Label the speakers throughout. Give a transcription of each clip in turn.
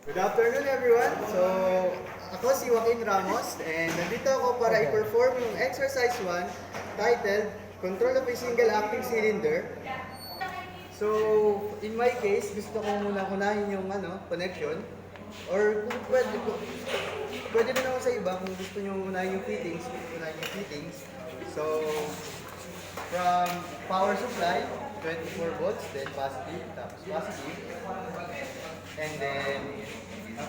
Speaker 1: Good afternoon everyone. So, ako si Joaquin Ramos and nandito ako para i-perform yung exercise 1 titled Control of a Single Acting Cylinder. So, in my case, gusto ko muna unahin yung connection or kung pwede na naman sa iba kung gusto nyo unahin yung fittings, unahin yung fittings. So, from power supply, 24 volts, then positive, tapos positive. And then,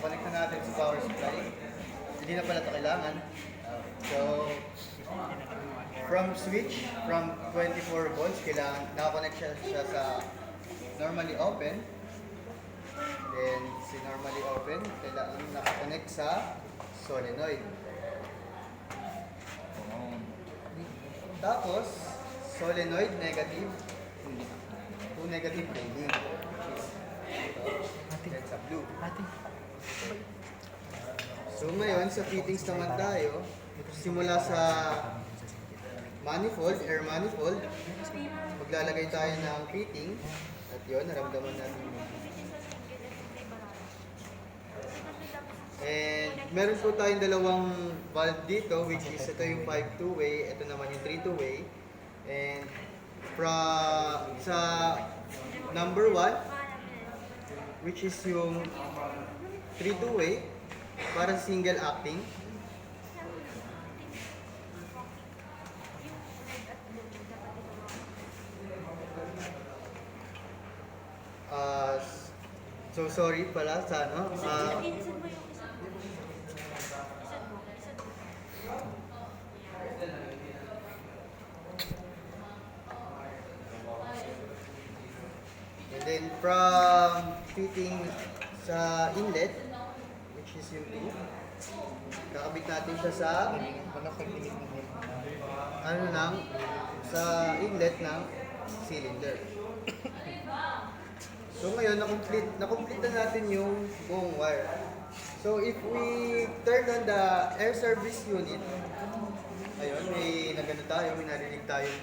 Speaker 1: connect na natin sa power supply. Hindi na pala ito kailangan. So, from switch, from 24 volts, kailangan nakakonect siya sa normally open. Then, si normally open, kailangan nakakonect sa solenoid. Tapos, solenoid negative, two negative reading. Then sa blue. So ngayon, sa fittings naman tayo, simula sa manifold, air manifold, maglalagay tayo ng fitting. At yun, naramdaman natin yung and meron po tayong dalawang valve dito, which is ito yung 5-2-way, ito naman yung 3-2-way. And sa number 1, which is yung 3-2-way para sa single acting. So sorry pala sa and then from fitting sa inlet, which is yung 2, kakabit natin siya sa sa inlet ng cylinder. So ngayon, na-complete na natin yung buong wire. So if we turn on the air service unit, ayun, may narinig tayong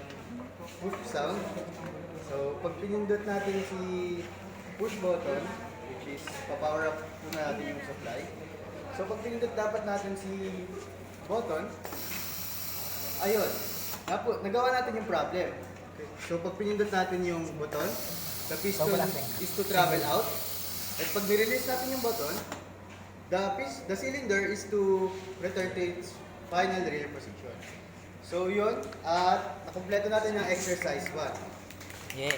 Speaker 1: push sound. So pag pinindot natin si push button, which is pa-power up po natin yung supply. So pag pinindot dapat natin si button, ayun, nagawa natin yung problem. So pag pinindot natin yung button, the piston is to travel out. At pag nirelease natin yung button, the cylinder is to return to its final relay position. So yun, at nakompleto natin yung exercise 1.
Speaker 2: Yeah.